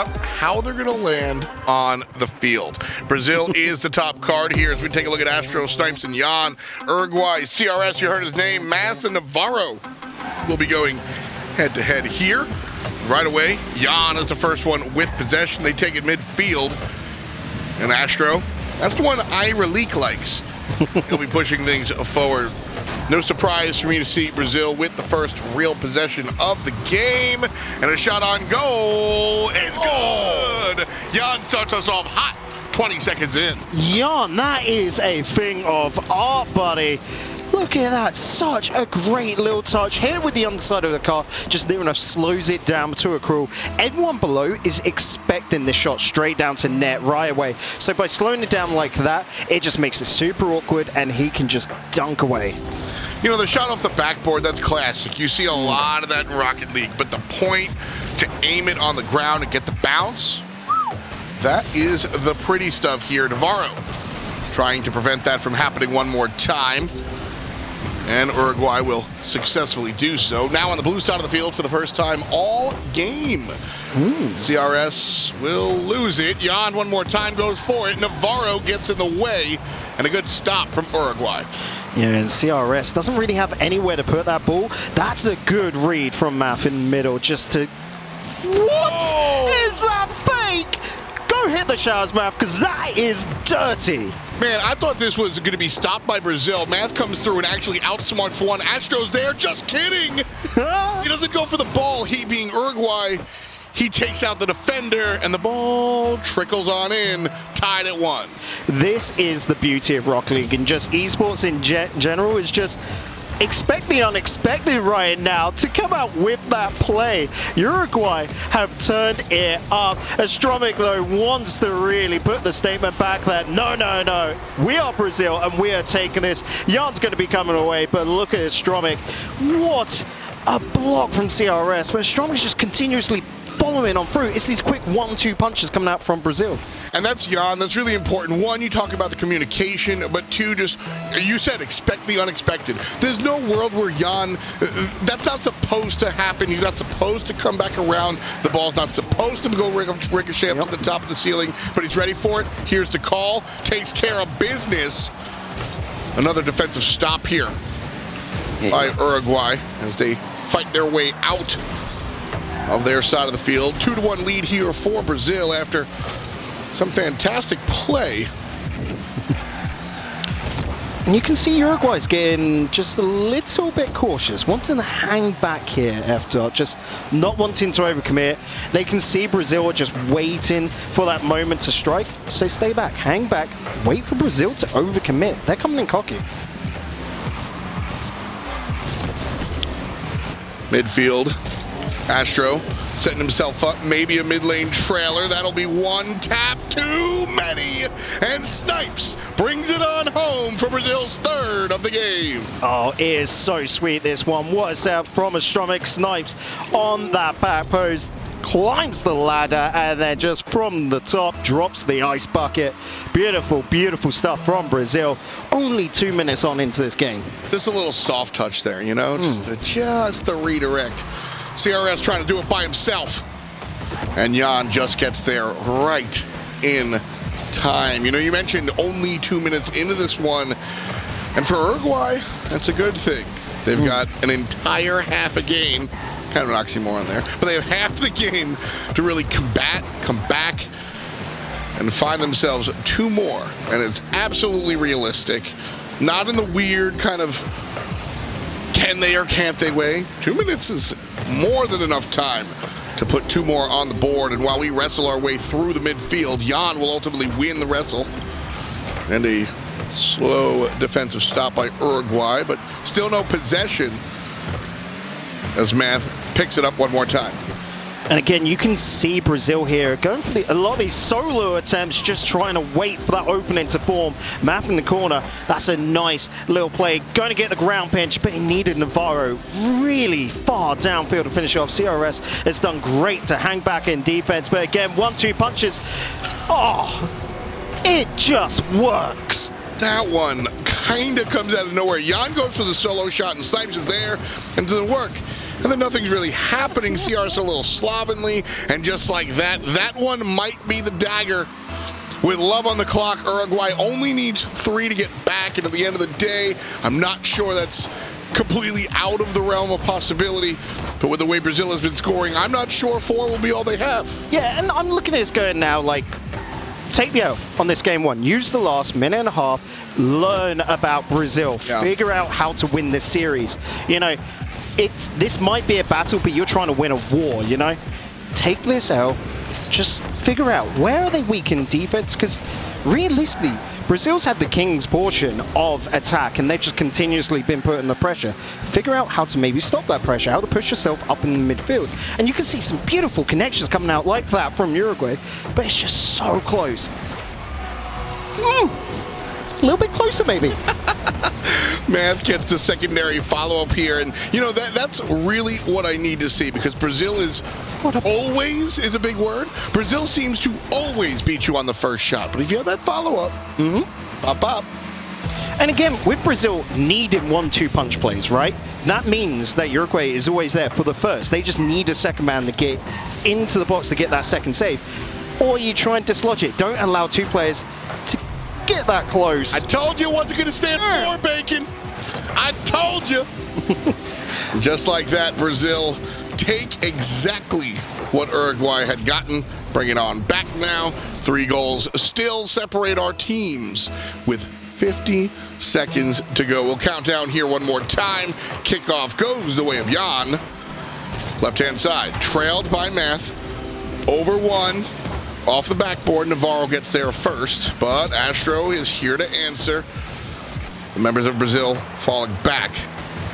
up how they're going to land on the field. Brazil is the top card here as we take a look at Astro, Snipes, and Jan. Uruguay, CRS, you heard his name, Mass and Navarro will be going head-to-head here. Right away, Jan is the first one with possession. They take it midfield. And Astro, that's the one Ira Leak likes. He'll be pushing things forward. No surprise for me to see Brazil with the first real possession of the game. And a shot on goal is good. Jan starts us off hot 20 seconds in. Jan, that is a thing of art, buddy. Look at that, such a great little touch. Hit it with the underside of the car, just near enough slows it down to a crawl. Everyone below is expecting this shot straight down to net right away. So by slowing it down like that, it just makes it super awkward and he can just dunk away. You know, the shot off the backboard, that's classic. You see a lot of that in Rocket League, but the point to aim it on the ground and get the bounce, that is the pretty stuff here. Navarro trying to prevent that from happening one more time. And Uruguay will successfully do so. Now on the blue side of the field for the first time all game. CRS will lose it. Jan one more time goes for it. Navarro gets in the way. And a good stop from Uruguay. Yeah, and CRS doesn't really have anywhere to put that ball. That's a good read from Math in the middle just to... What is that fake? Go hit the showers, Math, because that is dirty. Man, I thought this was going to be stopped by Brazil. Math comes through and actually outsmarts one. Astro's there, just kidding. He doesn't go for the ball. He being Uruguay, he takes out the defender, and the ball trickles on in, tied at 1. This is the beauty of Rocket League, and just esports in general is just expect the unexpected right now to come out with that play. Uruguay have turned it up. Astromic, though, wants to really put the statement back that no, we are Brazil and we are taking this. Jan's going to be coming away, but look at Astromic. What a block from CRS, but Astromic's just continuously following on through. It's these quick 1-2 punches coming out from Brazil. And that's Jan. That's really important. One, you talk about the communication, but two, just, you said expect the unexpected. There's no world where Jan, that's not supposed to happen. He's not supposed to come back around. The ball's not supposed to go ricochet up to the top of the ceiling, but he's ready for it. Here's the call. Takes care of business. Another defensive stop here by Uruguay as they fight their way out of their side of the field. 2-1 lead here for Brazil after some fantastic play. And you can see Uruguay's getting just a little bit cautious, wanting to hang back here after just not wanting to overcommit. They can see Brazil are just waiting for that moment to strike, so stay back, hang back, wait for Brazil to overcommit. They're coming in cocky. Midfield, Astro setting himself up, maybe a mid-lane trailer. That'll be one tap too many. And Snipes brings it on home for Brazil's third of the game. Oh, it is so sweet, this one. What a setup from Astromic. Snipes on that back post, climbs the ladder, and then just from the top drops the ice bucket. Beautiful, beautiful stuff from Brazil. Only 2 minutes on into this game. Just a little soft touch there, you know, just the redirect. CRS trying to do it by himself. And Jan just gets there right in time. You know, you mentioned only 2 minutes into this one. And for Uruguay, that's a good thing. They've got an entire half a game. Kind of an oxymoron there. But they have half the game to really combat, come back, and find themselves 2 more. And it's absolutely realistic. Not in the weird kind of can they or can't they way. 2 minutes is more than enough time to put 2 more on the board. And while we wrestle our way through the midfield, Jan will ultimately win the wrestle. And a slow defensive stop by Uruguay, but still no possession as Math picks it up one more time. And again, you can see Brazil here going for a lot of these solo attempts, just trying to wait for that opening to form. Map in the corner, that's a nice little play. Going to get the ground pinch, but he needed Navarro really far downfield to finish off. CRS has done great to hang back in defense, but again, 1-2 punches. Oh, it just works. That one kind of comes out of nowhere. Jan goes for the solo shot, and Snipes is there, and it doesn't work. and then nothing's really happening. CR's a little slovenly, and just like that, that one might be the dagger. With love on the clock, Uruguay only needs 3 to get back, and at the end of the day, I'm not sure that's completely out of the realm of possibility. But with the way Brazil has been scoring, I'm not sure 4 will be all they have. Yeah, and I'm looking at this going now, like, take the L on this game 1. Use the last minute and a half. Learn about Brazil. Yeah. Figure out how to win this series. You know, this might be a battle, but you're trying to win a war, you know? Take this L. Just figure out where are they weak in defense, because realistically, Brazil's had the king's portion of attack, and they've just continuously been putting the pressure. Figure out how to maybe stop that pressure, how to push yourself up in the midfield. And you can see some beautiful connections coming out like that from Uruguay, but it's just so close. A little bit closer, maybe. Math gets the secondary follow-up here, and you know that's really what I need to see, because Brazil is always is a big word. Brazil seems to always beat you on the first shot, but if you have that follow-up, pop. And again, with Brazil needing 1-2 punch plays, right? That means that Uruguay is always there for the first. They just need a second man to get into the box to get that second save. Or you try and dislodge it. Don't allow 2 players to get that close. I told you it wasn't going to stand for Bacon. I told you. Just like that, Brazil take exactly what Uruguay had gotten. Bring it on back now. 3 goals still separate our teams with 50 seconds to go. We'll count down here one more time. Kickoff goes the way of Jan. Left-hand side, trailed by Math. Over 1. Off the backboard, Navarro gets there first, but Astro is here to answer. The members of Brazil falling back,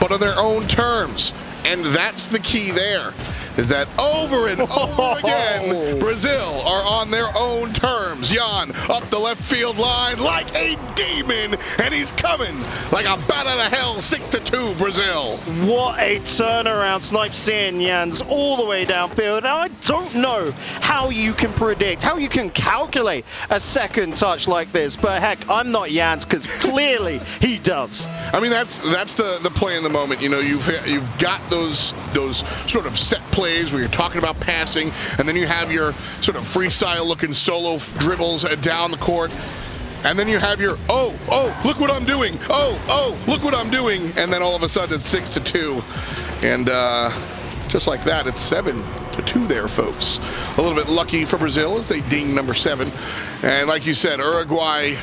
but on their own terms. And that's the key there, is that over and over again, Brazil are on their own terms. Jan up the left field line like a demon, and he's coming like a bat out of hell. 6-2 Brazil. What a turnaround. Snipe seeing Jans all the way downfield. And I don't know how you can predict, how you can calculate a second touch like this, but heck, I'm not Jans, because clearly he does. I mean, that's the play in the moment. You know, you've got those sort of set plays where you're talking about passing, and then you have your sort of freestyle-looking solo dribbles down the court, and then you have your look what I'm doing, look what I'm doing, and then all of a sudden it's 6-2, and just like that, it's 7-2 there, folks. A little bit lucky for Brazil as they ding number 7, and like you said, Uruguay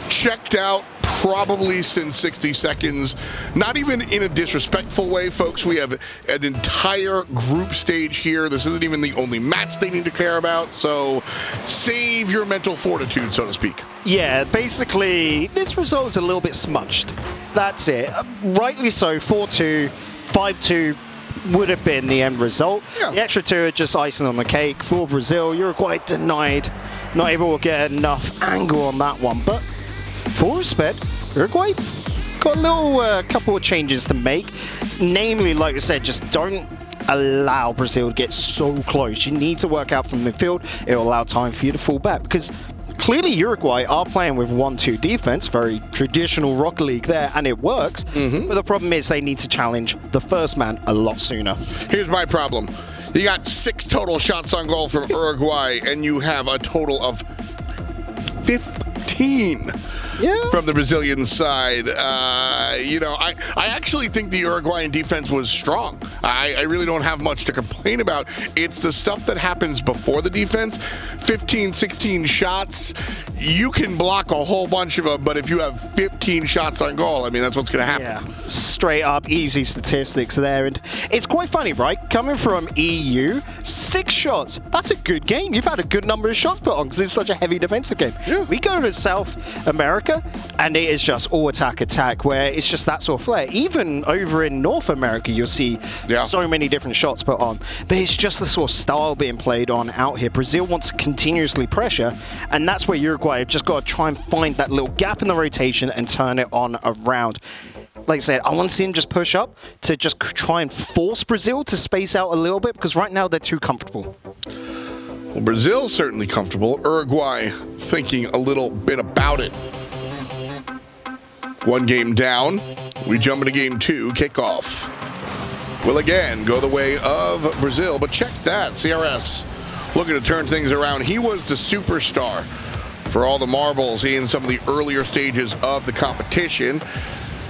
checked out probably since 60 seconds. Not even in a disrespectful way, folks. We have an entire group stage here. This isn't even the only match they need to care about, so save your mental fortitude, so to speak. Yeah, basically, this result is a little bit smudged. That's it. Rightly so, 4-2, 5-2 would have been the end result. Yeah. The extra 2 are just icing on the cake for Brazil. Uruguay denied. Not able to get enough angle on that one, but full respect, Uruguay got a little couple of changes to make. Namely, like I said, just don't allow Brazil to get so close. You need to work out from midfield. It'll allow time for you to fall back, because clearly Uruguay are playing with 1-2 defense, very traditional Rocket League there, and it works. But the problem is they need to challenge the first man a lot sooner. Here's my problem. You got 6 total shots on goal from Uruguay, and you have a total of 15 from the Brazilian side. You know, I actually think the Uruguayan defense was strong. I really don't have much to complain about. It's the stuff that happens before the defense. 15, 16 shots, you can block a whole bunch of them, but if you have 15 shots on goal, I mean, that's what's going to happen. Yeah, straight up easy statistics there. And it's quite funny, right? Coming from EU, 6 shots. That's a good game. You've had a good number of shots put on because it's such a heavy defensive game. Yeah. We go to South America, and it is just all attack, where it's just that sort of flair. Even over in North America, you'll see so many different shots put on. But it's just the sort of style being played on out here. Brazil wants to continuously pressure, and that's where Uruguay have just got to try and find that little gap in the rotation and turn it on around. Like I said, I want to see him just push up to just try and force Brazil to space out a little bit, because right now they're too comfortable. Well, Brazil's certainly comfortable. Uruguay thinking a little bit about it. 1 game down. We jump into game 2, kickoff. will again go the way of Brazil. But check that, CRS looking to turn things around. He was the superstar for all the marbles in some of the earlier stages of the competition.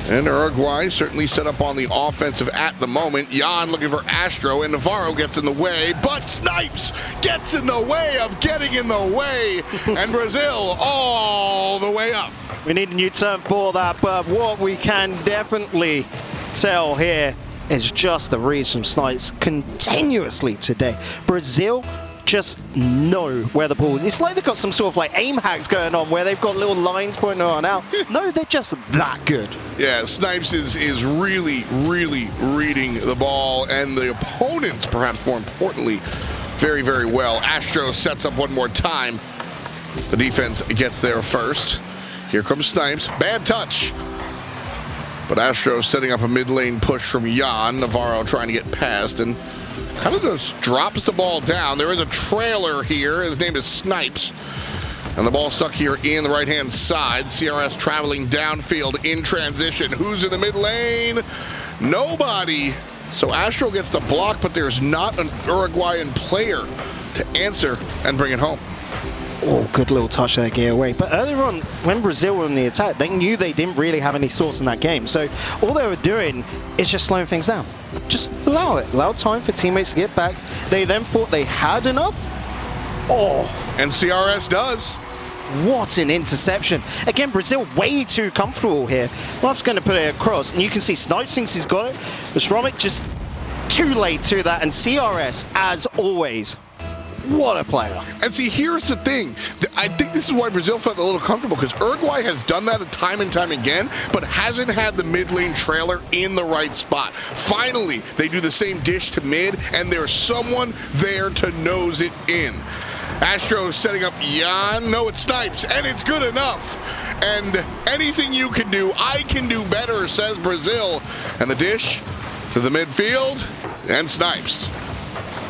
And Uruguay certainly set up on the offensive at the moment. Jan looking for Astro, and Navarro gets in the way, but Snipes gets in the way of getting in the way, and Brazil all the way up. We need a new term for that, but what we can definitely tell here is just the reads from Snipes continuously today. Brazil just know where the ball is. It's like they've got some sort of like aim hacks going on where they've got little lines pointing on out. No, they're just that good. Yeah, Snipes is really, really reading the ball, and the opponents, perhaps more importantly, very, very well. Astro sets up one more time. The defense gets there first. Here comes Snipes. Bad touch. But Astro setting up a mid-lane push from Jan. Navarro trying to get past, and kind of just drops the ball down. There is a trailer here. His name is Snipes. And the ball stuck here in the right-hand side. CRS traveling downfield in transition. Who's in the mid lane? Nobody. So Astro gets the block, but there's not an Uruguayan player to answer and bring it home. Oh, good little touch there, get away. But earlier on, when Brazil were in the attack, they knew they didn't really have any source in that game. So all they were doing is just slowing things down. Just allow it. Allow time for teammates to get back. They then thought they had enough. Oh. And CRS does. What an interception. Again, Brazil way too comfortable here. Ruff's going to put it across, and you can see Snipes thinks he's got it. But Stromic just too late to that, and CRS, as always, what a player. And see, here's the thing. I think this is why Brazil felt a little comfortable, because Uruguay has done that time and time again, but hasn't had the mid lane trailer in the right spot. Finally, they do the same dish to mid, and there's someone there to nose it in. Astro setting up Jan. No, it's Snipes, and it's good enough. And anything you can do, I can do better, says Brazil. And the dish to the midfield, and Snipes.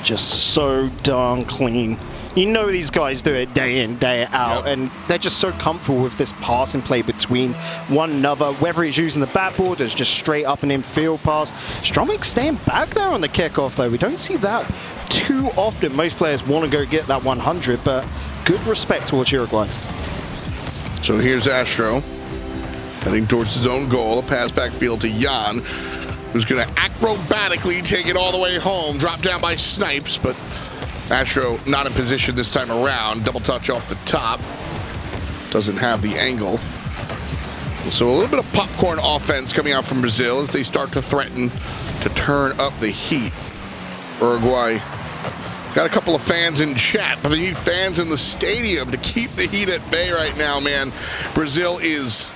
Just so darn clean. You know these guys do it day in, day out, and they're just so comfortable with this passing play between one another, whether he's using the backboard or it's just straight up and in field pass. Stromic staying back there on the kickoff, though. We don't see that too often. Most players want to go get that 100, but good respect towards Uruguay. So here's Astro heading towards his own goal. A pass backfield to Jan, who's going to acrobatically take it all the way home. Dropped down by Snipes, but Astro not in position this time around. Double touch off the top. Doesn't have the angle. So a little bit of popcorn offense coming out from Brazil as they start to threaten to turn up the heat. Uruguay got a couple of fans in chat, but they need fans in the stadium to keep the heat at bay right now, man. Brazil is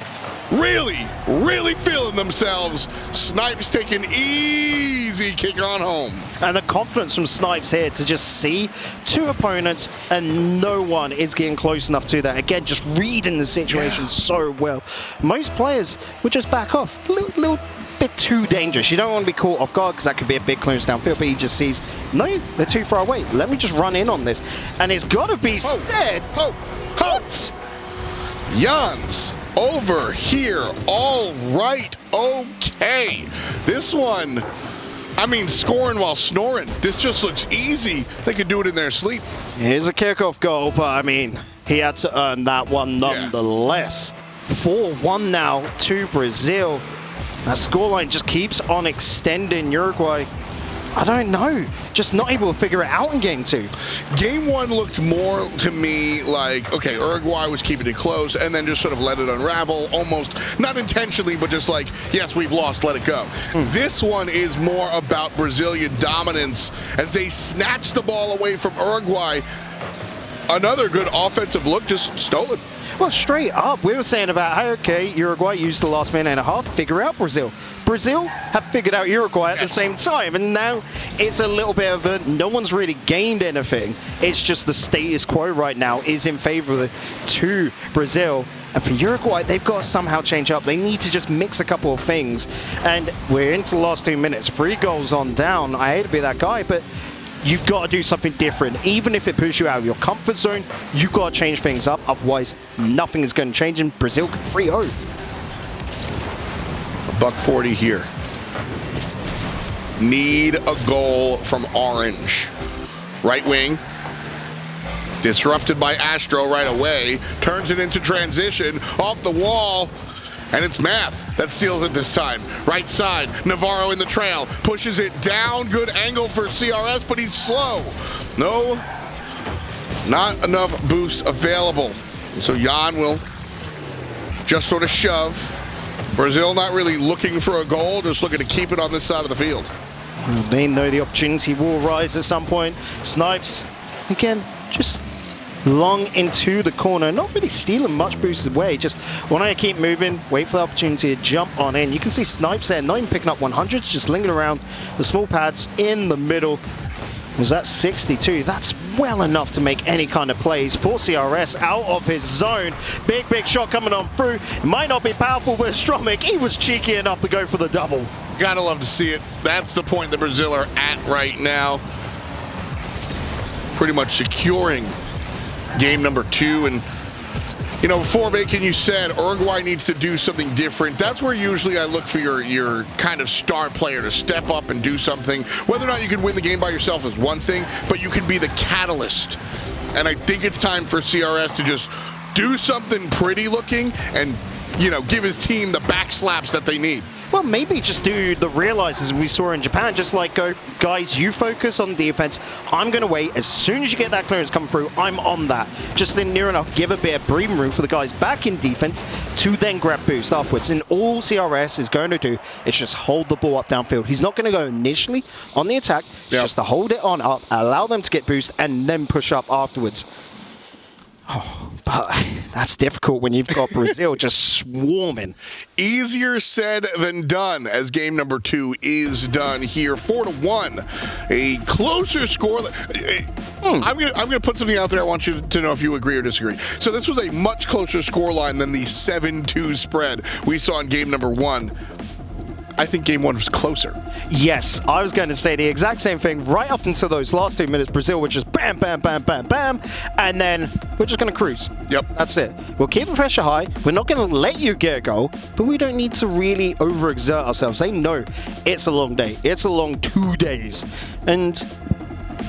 really, really feeling themselves. Snipes taking easy kick on home. And the confidence from Snipes here to just see two opponents and no one is getting close enough to that. Again, just reading the situation so well. Most players would just back off. Little bit too dangerous. You don't want to be caught off guard because that could be a big clearance downfield, but he just sees, no, they're too far away. Let me just run in on this. And it's got to be said. What? Jan's over here. All right. Okay. This one, I mean, scoring while snoring. This just looks easy. They could do it in their sleep. Here's a kickoff goal, but I mean, he had to earn that one nonetheless. 4-1 now to Brazil. That scoreline just keeps on extending. Uruguay, I don't know, just not able to figure it out in game two. Game one looked more to me like, okay, Uruguay was keeping it close and then just sort of let it unravel, almost not intentionally, but just like, yes, we've lost, let it go. This one is more about Brazilian dominance as they snatch the ball away from Uruguay. Another good offensive look, just stolen. Well, straight up, we were saying about, hey, okay, Uruguay used the last minute and a half, figure out Brazil. Brazil have figured out Uruguay at the same time, and now it's a little bit of a, no one's really gained anything. It's just the status quo right now is in favor to Brazil. And for Uruguay, they've got to somehow change up. They need to just mix a couple of things. And we're into the last 2 minutes. 3 goals on down. I hate to be that guy, but you've got to do something different. Even if it pushes you out of your comfort zone, you've got to change things up. Otherwise, nothing is going to change, and Brazil can 3-0. $140 here. need a goal from Orange. Right wing. Disrupted by Astro right away. Turns it into transition. Off the wall. And it's Math that steals it this time. Right side. Navarro in the trail. Pushes it down. Good angle for CRS, but he's slow. No. Not enough boost available. So Jan will just sort of shove. Brazil not really looking for a goal, just looking to keep it on this side of the field. They know the opportunity will rise at some point. Snipes, again, just long into the corner, not really stealing much boost away, just want to keep moving, wait for the opportunity to jump on in. You can see Snipes there, not even picking up 100s, just lingering around the small pads in the middle. Was that 62? That's well enough to make any kind of plays for CRS out of his zone. Big shot coming on through. It might not be powerful, but Stromic, he was cheeky enough to go for the double. Gotta love to see it. That's the point that Brazil are at right now. Pretty much securing game number 2. And, you know, before Bacon, you said Uruguay needs to do something different. That's where usually I look for your kind of star player to step up and do something. Whether or not you can win the game by yourself is one thing, but you can be the catalyst. And I think it's time for CRS to just do something pretty looking and, you know, give his team the back slaps that they need. Well, maybe just do the realizes we saw in Japan, just like, go, guys, you focus on defense. I'm going to wait. As soon as you get that clearance come through, I'm on that. Just then near enough, give a bit of breathing room for the guys back in defense to then grab boost afterwards. And all CRS is going to do is just hold the ball up downfield. He's not going to go initially on the attack, just to hold it on up, allow them to get boost, and then push up afterwards. Oh, but that's difficult when you've got Brazil just swarming. Easier said than done as game number 2 is done here. 4-1. A closer score. I'm gonna put something out there. I want you to know if you agree or disagree. So this was a much closer scoreline than the 7-2 spread we saw in game number 1. I think game 1 was closer. Yes, I was going to say the exact same thing. Right up until those last 2 minutes, Brazil were just bam, bam, bam, bam, bam, and then we're just going to cruise. Yep. That's it. We'll keep the pressure high. We're not going to let you get a goal, but we don't need to really overexert ourselves. They know it's a long day. It's a long 2 days. And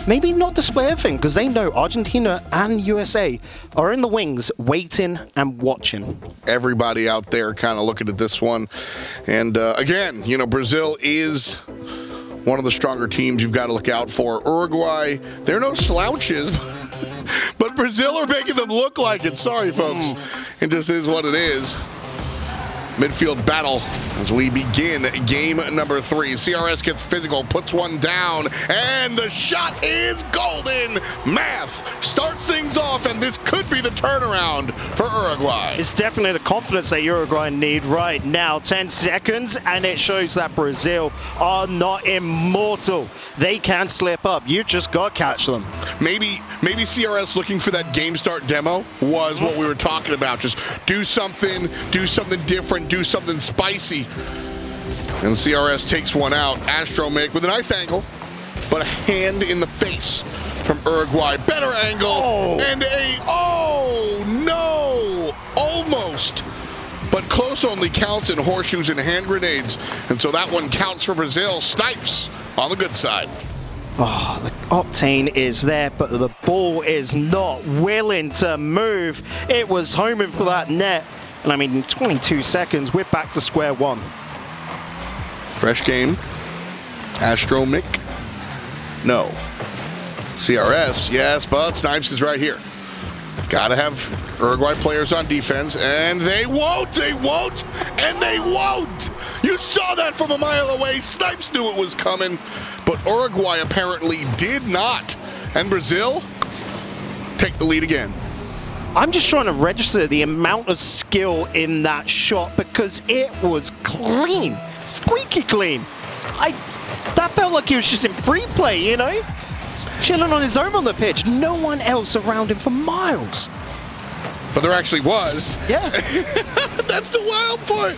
maybe not display everything, because they know Argentina and USA are in the wings waiting and watching. Everybody out there kind of looking at this one. And again, you know, Brazil is one of the stronger teams you've got to look out for. Uruguay, they're no slouches, but Brazil are making them look like it. Sorry, folks. It just is what it is. Midfield battle as we begin game number 3. CRS gets physical, puts one down, and the shot is golden. Math starts things off, and this could be the turnaround for Uruguay. It's definitely the confidence that Uruguay need right now. 10 seconds, and it shows that Brazil are not immortal. They can slip up. You just got to catch them. Maybe CRS looking for that game start demo was what we were talking about. Just do something different, do something spicy. And CRS takes one out. Astromake with a nice angle, but a hand in the face from Uruguay. Better angle, and almost. But close only counts in horseshoes and hand grenades. And so that one counts for Brazil. Snipes on the good side. Oh, the octane is there, but the ball is not willing to move. It was homing for that net. And I mean, in 22 seconds, we're back to square one. Fresh game. Astromik. No. CRS, yes, but Snipes is right here. Gotta have Uruguay players on defense, and they won't, and they won't! You saw that from a mile away. Snipes knew it was coming, but Uruguay apparently did not. And Brazil take the lead again. I'm just trying to register the amount of skill in that shot because it was clean, squeaky clean. That felt like he was just in free play, you know? Chilling on his own on the pitch. No one else around him for miles. But there actually was. Yeah. That's the wild part.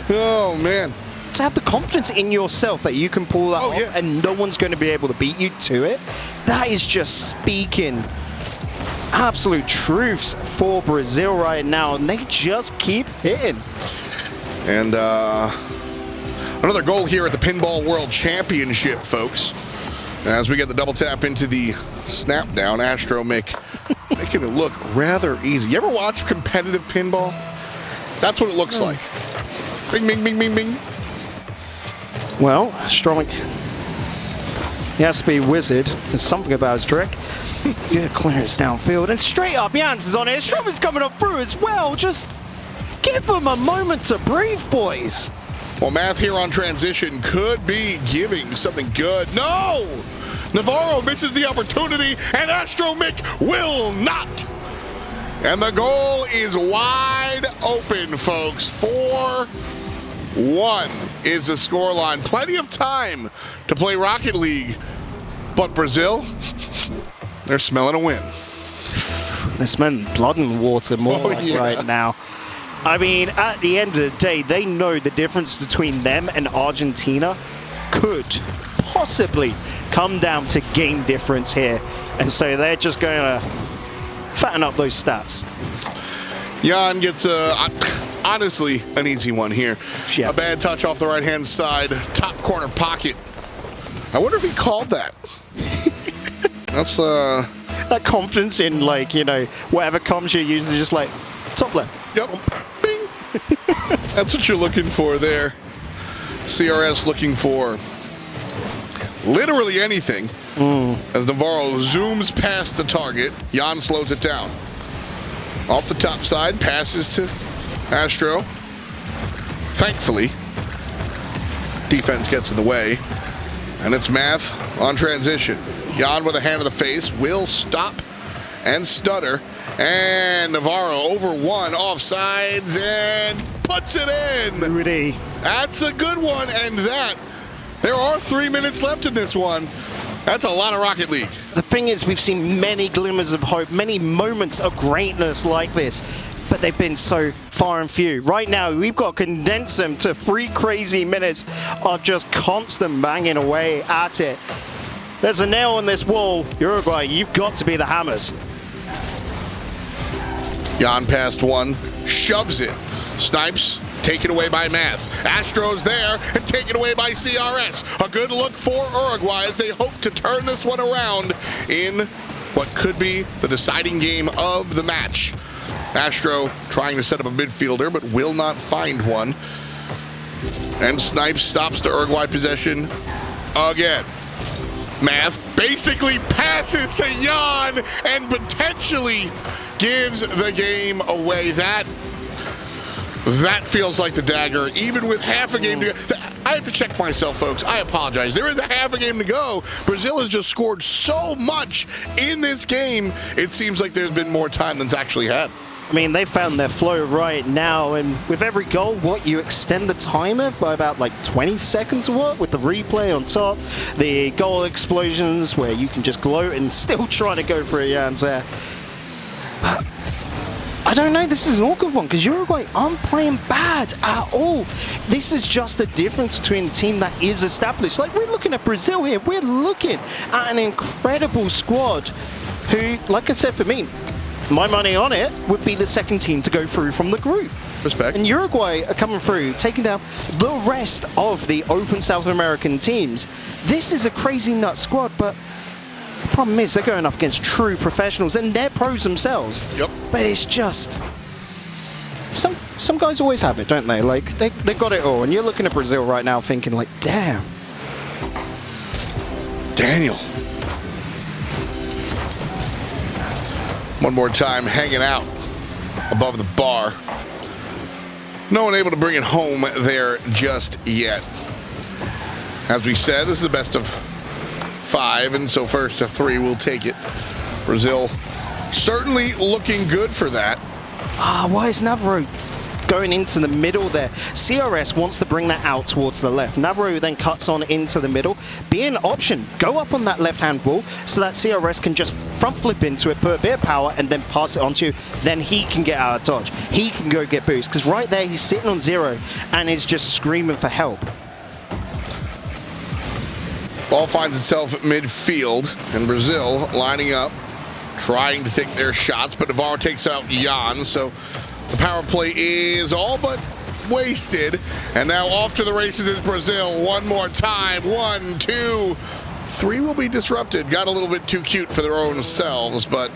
Oh, man. To have the confidence in yourself that you can pull that off and no one's going to be able to beat you to it, that is just speaking absolute truths for Brazil right now, and they just keep hitting. And Another goal here at the Pinball World Championship, folks. As we get the double tap into the snap down, Astro making it look rather easy. You ever watch competitive pinball? That's what it looks like. Bing, bing, bing, bing, bing. Well, Strong, he has to be a wizard. There's something about his trick. Good clearance downfield, and straight up, Jans is on it. Strong's coming up through as well. Just give them a moment to breathe, boys. Well, Math here on transition could be giving something good. No! Navarro misses the opportunity, and Astro Mick will not. And the goal is wide open, folks. 4-1 is the scoreline. Plenty of time to play Rocket League. But Brazil, they're smelling a win. They're smelling blood and water more right now. I mean, at the end of the day, they know the difference between them and Argentina could possibly come down to game difference here. And so they're just going to fatten up those stats. Jan gets, honestly, an easy one here. Yeah. A bad touch off the right-hand side, top corner pocket. I wonder if he called that. That's, that confidence in, like, you know, whatever comes, you're usually just like, top left. Yep. Bing. That's what you're looking for there. CRS looking for literally anything. As Navarro zooms past the target, Jan slows it down. Off the top side, passes to Astro. Thankfully, defense gets in the way. And it's Math on transition. Jan with a hand to the face will stop and stutter. And Navarro over one, offsides, and puts it in. Rudy. That's a good one, and there are 3 minutes left in this one. That's a lot of Rocket League. The thing is, we've seen many glimmers of hope, many moments of greatness like this, but they've been so far and few. Right now, we've got to condense them to 3 crazy minutes of just constant banging away at it. There's a nail on this wall. Uruguay, you've got to be the hammers. Jan past one, shoves it. Snipes, taken away by Math. Astro's there and taken away by CRS. A good look for Uruguay as they hope to turn this one around in what could be the deciding game of the match. Astro trying to set up a midfielder but will not find one. And Snipes stops to Uruguay possession again. Math basically passes to Jan and potentially gives the game away. That feels like the dagger, even with half a game to go. I have to check myself, folks. I apologize. There is a half a game to go. Brazil has just scored so much in this game. It seems like there's been more time than it's actually had. I mean, they found their flow right now, and with every goal, you extend the timer by about like 20 seconds or what, with the replay on top, the goal explosions where you can just gloat and still trying to go for a Jans there. But I don't know, this is an awkward one because Uruguay aren't playing bad at all. This is just the difference between a team that is established. Like, we're looking at Brazil here, we're looking at an incredible squad who, like I said, for me, my money on it would be the second team to go through from the group. Respect. And Uruguay are coming through, taking down the rest of the open South American teams. This is a crazy nut squad, but the problem is they're going up against true professionals, and they're pros themselves. Yep. But it's just... Some guys always have it, don't they? Like, they got it all. And you're looking at Brazil right now thinking, like, damn. Daniel. One more time, hanging out above the bar. No one able to bring it home there just yet. As we said, this is the best of 5, and so first to 3 will take it. Brazil certainly looking good for that. Why is Navarro going into the middle there? CRS wants to bring that out towards the left. Navarro then cuts on into the middle. Be an option. Go up on that left-hand wall so that CRS can just front flip into it, put a bit of power, and then pass it on to you. Then he can get out of dodge. He can go get boost, because right there he's sitting on 0 and is just screaming for help. Ball finds itself at midfield, and Brazil lining up, trying to take their shots, but Navarro takes out Jan, so the power play is all but wasted. And now off to the races is Brazil. One more time. 1, 2, 3 will be disrupted. Got a little bit too cute for their own selves, but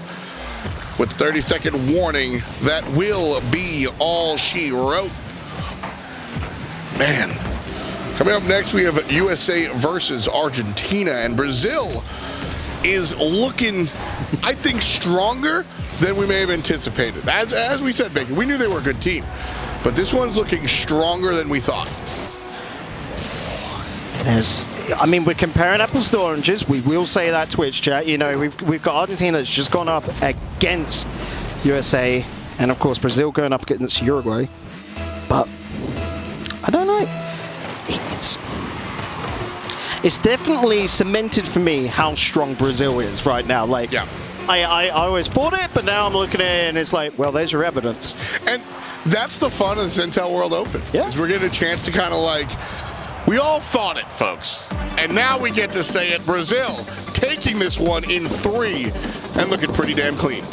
with 30-second warning, that will be all she wrote. Man. Coming up next, we have USA versus Argentina, and Brazil is looking, I think, stronger than we may have anticipated. As we said, Baker, we knew they were a good team, but this one's looking stronger than we thought. I mean, we're comparing apples to oranges. We will say that, Twitch chat. You know, we've got Argentina that's just gone up against USA, and of course Brazil going up against Uruguay. But I don't know. It's definitely cemented for me how strong Brazil is right now. Like, yeah. I always thought it, but now I'm looking at it and it's like, well, there's your evidence. And that's the fun of the Sintel World Open. Yeah. Is we're getting a chance to kind of like, we all thought it, folks. And now we get to say it. Brazil taking this one in 3 and looking pretty damn clean.